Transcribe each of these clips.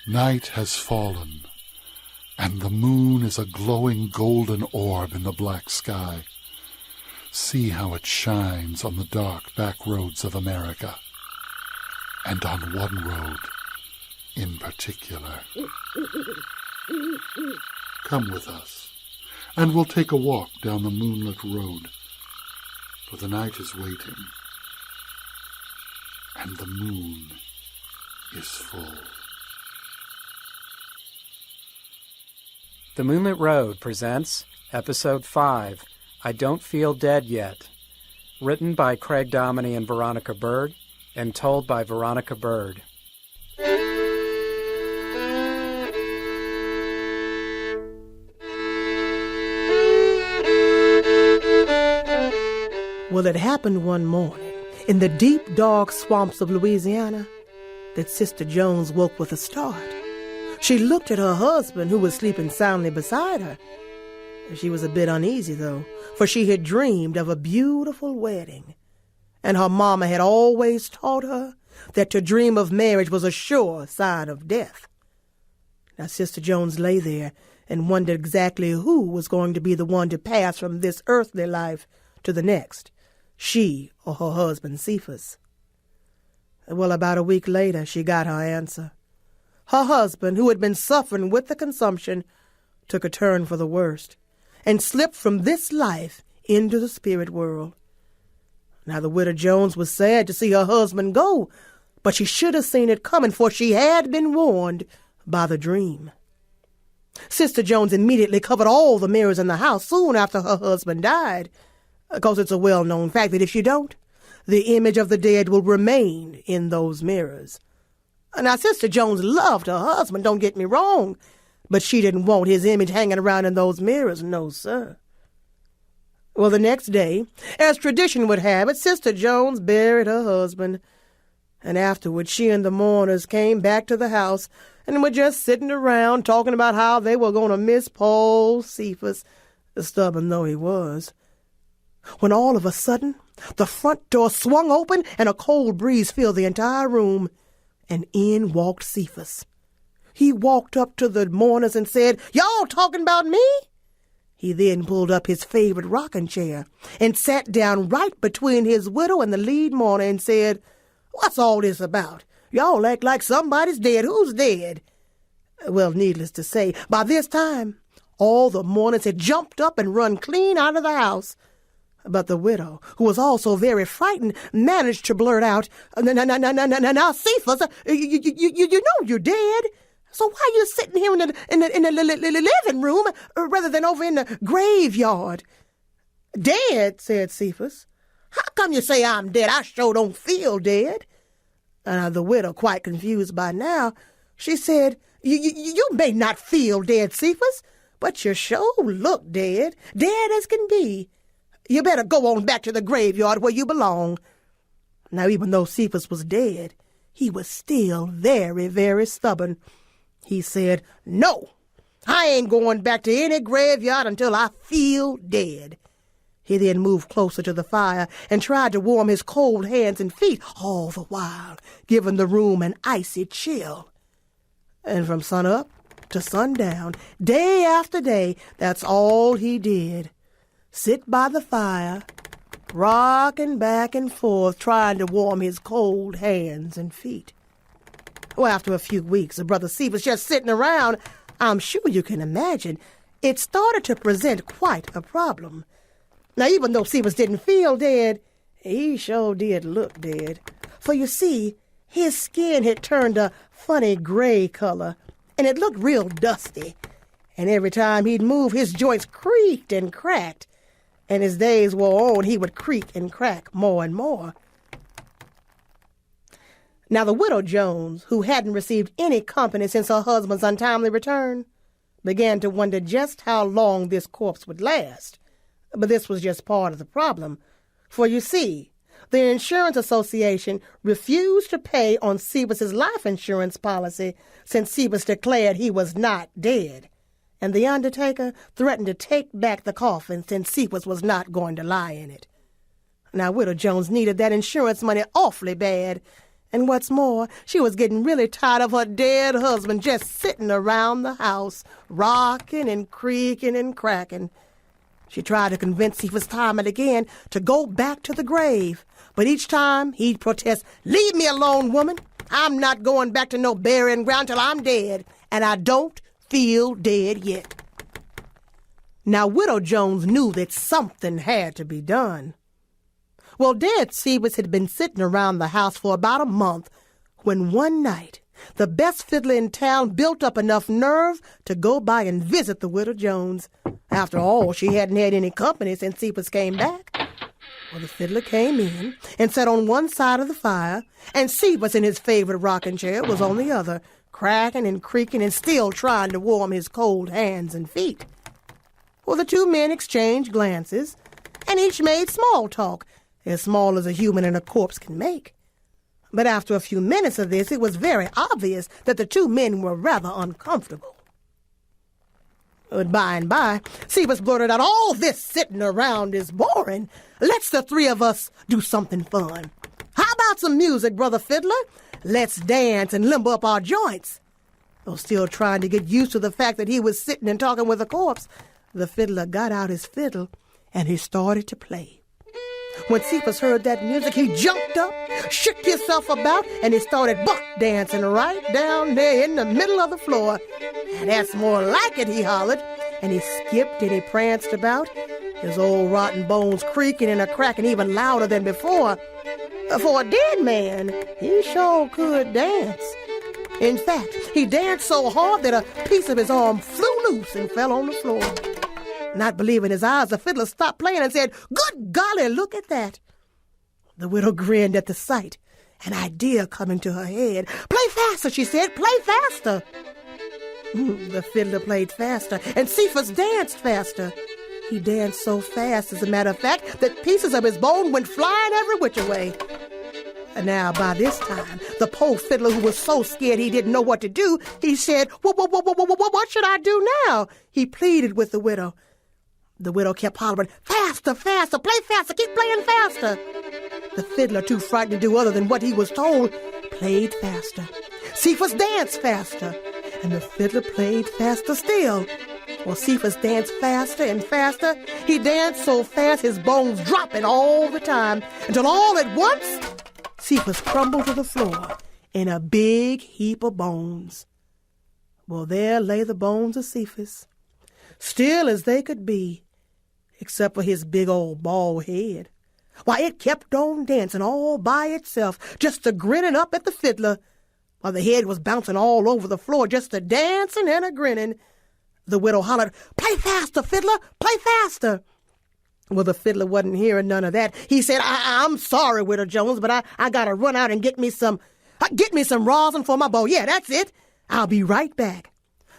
Night has fallen, and the moon is a glowing golden orb in the black sky. See how it shines on the dark back roads of America, and on one road in particular. Come with us, and we'll take a walk down the moonlit road, for the night is waiting, and the moon is full. The Moonlit Road presents Episode 5, I Don't Feel Dead Yet, written by Craig Dominy and Veronica Bird, and told by Veronica Bird. Well, it happened one morning in the deep, dark swamps of Louisiana that Sister Jones woke with a start. She looked at her husband, who was sleeping soundly beside her. She was a bit uneasy, though, for she had dreamed of a beautiful wedding, and her mama had always taught her that to dream of marriage was a sure sign of death. Now, Sister Jones lay there and wondered exactly who was going to be the one to pass from this earthly life to the next, she or her husband Cephus. Well, about a week later, she got her answer. Her husband, who had been suffering with the consumption, took a turn for the worst and slipped from this life into the spirit world. Now, the widow Jones was sad to see her husband go, but she should have seen it coming, for she had been warned by the dream. Sister Jones immediately covered all the mirrors in the house soon after her husband died, because it's a well-known fact that if you don't, the image of the dead will remain in those mirrors. Now, Sister Jones loved her husband, don't get me wrong, but she didn't want his image hanging around in those mirrors, no, sir. Well, the next day, as tradition would have it, Sister Jones buried her husband, and afterwards she and the mourners came back to the house and were just sitting around talking about how they were going to miss poor Cephus, stubborn though he was, when all of a sudden the front door swung open and a cold breeze filled the entire room, and in walked Cephus. He walked up to the mourners and said, "Y'all talking about me?" He then pulled up his favorite rocking chair and sat down right between his widow and the lead mourner and said, "What's all this about? Y'all act like somebody's dead. Who's dead?" Well, needless to say, by this time, all the mourners had jumped up and run clean out of the house. But the widow, who was also very frightened, managed to blurt out, "Now, Cephus, you know you're dead. So why are you sitting here in the living room rather than over in the graveyard?" "Dead?" said Cephus. "How come you say I'm dead? I sure don't feel dead." The widow, quite confused by now, she said, You may not feel dead, Cephus, but you sure look dead, dead as can be. You better go on back to the graveyard where you belong." Now, even though Cephus was dead, he was still very, very stubborn. He said, "No, I ain't going back to any graveyard until I feel dead." He then moved closer to the fire and tried to warm his cold hands and feet, all the while giving the room an icy chill. And from sunup to sundown, day after day, that's all he did. Sit by the fire, rocking back and forth, trying to warm his cold hands and feet. Well, after a few weeks of Brother Cephus just sitting around, I'm sure you can imagine, it started to present quite a problem. Now, even though Cephus didn't feel dead, he sure did look dead. For you see, his skin had turned a funny gray color, and it looked real dusty. And every time he'd move, his joints creaked and cracked. And as days wore on, he would creak and crack more and more. Now, the widow Jones, who hadn't received any company since her husband's untimely return, began to wonder just how long this corpse would last. But this was just part of the problem. For you see, the insurance association refused to pay on Cephas's life insurance policy since Cephas declared he was not dead. And the undertaker threatened to take back the coffin since Cephas was not going to lie in it. Now, Widow Jones needed that insurance money awfully bad, And what's more, she was getting really tired of her dead husband just sitting around the house, rocking and creaking and cracking. She tried to convince Cephus time and again to go back to the grave, but each time he'd protest, "Leave me alone, woman. I'm not going back to no burying ground till I'm dead, and I don't feel dead yet." Now, Widow Jones knew that something had to be done. Well, dead Cephus had been sitting around the house for about a month when one night the best fiddler in town built up enough nerve to go by and visit the Widow Jones. After all, she hadn't had any company since Cephus came back. Well, the fiddler came in and sat on one side of the fire, and Cephus in his favorite rocking chair was on the other, cracking and creaking and still trying to warm his cold hands and feet. Well, the two men exchanged glances, and each made small talk, as small as a human and a corpse can make. But after a few minutes of this, it was very obvious that the two men were rather uncomfortable. But by and by, Cephus blurted out, "All this sitting around is boring. Let's the three of us do something fun. How about some music, brother fiddler? Let's dance and limber up our joints." Though still trying to get used to the fact that he was sitting and talking with a corpse, the fiddler got out his fiddle and he started to play. When Cephus heard that music, he jumped up, shook himself about, and he started buck dancing right down there in the middle of the floor. "That's more like it," he hollered, and he skipped and he pranced about, his old rotten bones creaking and a-cracking even louder than before. For a dead man, he sure could dance. In fact, he danced so hard that a piece of his arm flew loose and fell on the floor. Not believing his eyes, the fiddler stopped playing and said, "Good golly, look at that." The widow grinned at the sight, an idea coming to her head. "Play faster," she said, "play faster." The fiddler played faster, and Cephus danced faster. He danced so fast, as a matter of fact, that pieces of his bone went flying every which way. And now, by this time, the poor fiddler, who was so scared he didn't know what to do, he said, What should I do now?" He pleaded with the widow. The widow kept hollering, "Faster, faster, play faster, keep playing faster." The fiddler, too frightened to do other than what he was told, played faster. Cephus danced faster, and the fiddler played faster still. Well, Cephus danced faster and faster. He danced so fast his bones dropping all the time, until all at once, Cephus crumbled to the floor in a big heap of bones. Well, there lay the bones of Cephus, still as they could be, except for his big old bald head. Why, it kept on dancing all by itself, just a-grinning up at the fiddler, while the head was bouncing all over the floor, just a-dancing and a-grinning. The widow hollered, "Play faster, fiddler, play faster." Well, the fiddler wasn't hearing none of that. He said, I'm sorry, Widow Jones, but I gotta run out and get me some rosin for my bow. Yeah, that's it. I'll be right back.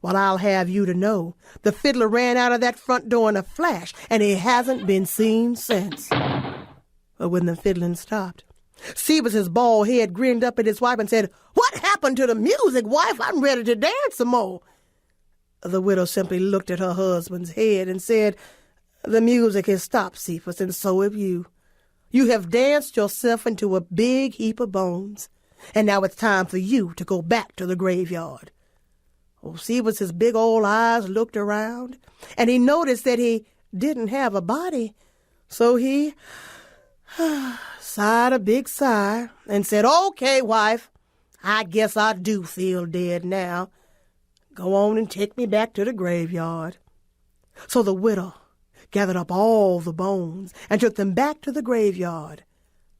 Well, I'll have you to know, the fiddler ran out of that front door in a flash, and he hasn't been seen since. But when the fiddling stopped, Cephus's bald head grinned up at his wife and said, "What happened to the music, wife? I'm ready to dance some more." The widow simply looked at her husband's head and said, "The music has stopped, Cephus, and so have you. You have danced yourself into a big heap of bones, and now it's time for you to go back to the graveyard." Oh, Cephus's big old eyes looked around, and he noticed that he didn't have a body, so he sighed a big sigh and said, "Okay, wife, I guess I do feel dead now. Go on and take me back to the graveyard." So the widow gathered up all the bones and took them back to the graveyard.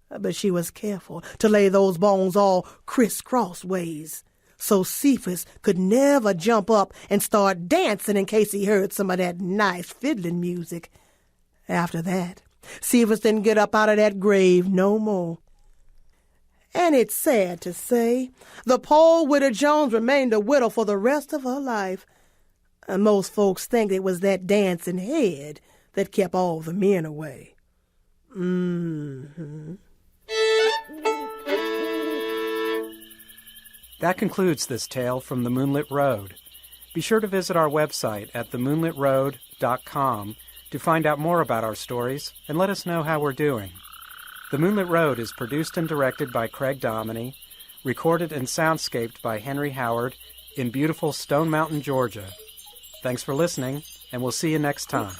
But she was careful to lay those bones all crisscross ways, so Cephus could never jump up and start dancing in case he heard some of that nice fiddling music. After that, Cephus didn't get up out of that grave no more. And it's sad to say, the poor Widow Jones remained a widow for the rest of her life. Most folks think it was that dancing head that kept all the men away. That concludes this tale from The Moonlit Road. Be sure to visit our website at themoonlitroad.com to find out more about our stories and let us know how we're doing. The Moonlit Road is produced and directed by Craig Dominy, recorded and soundscaped by Henry Howard in beautiful Stone Mountain, Georgia. Thanks for listening, and we'll see you next time.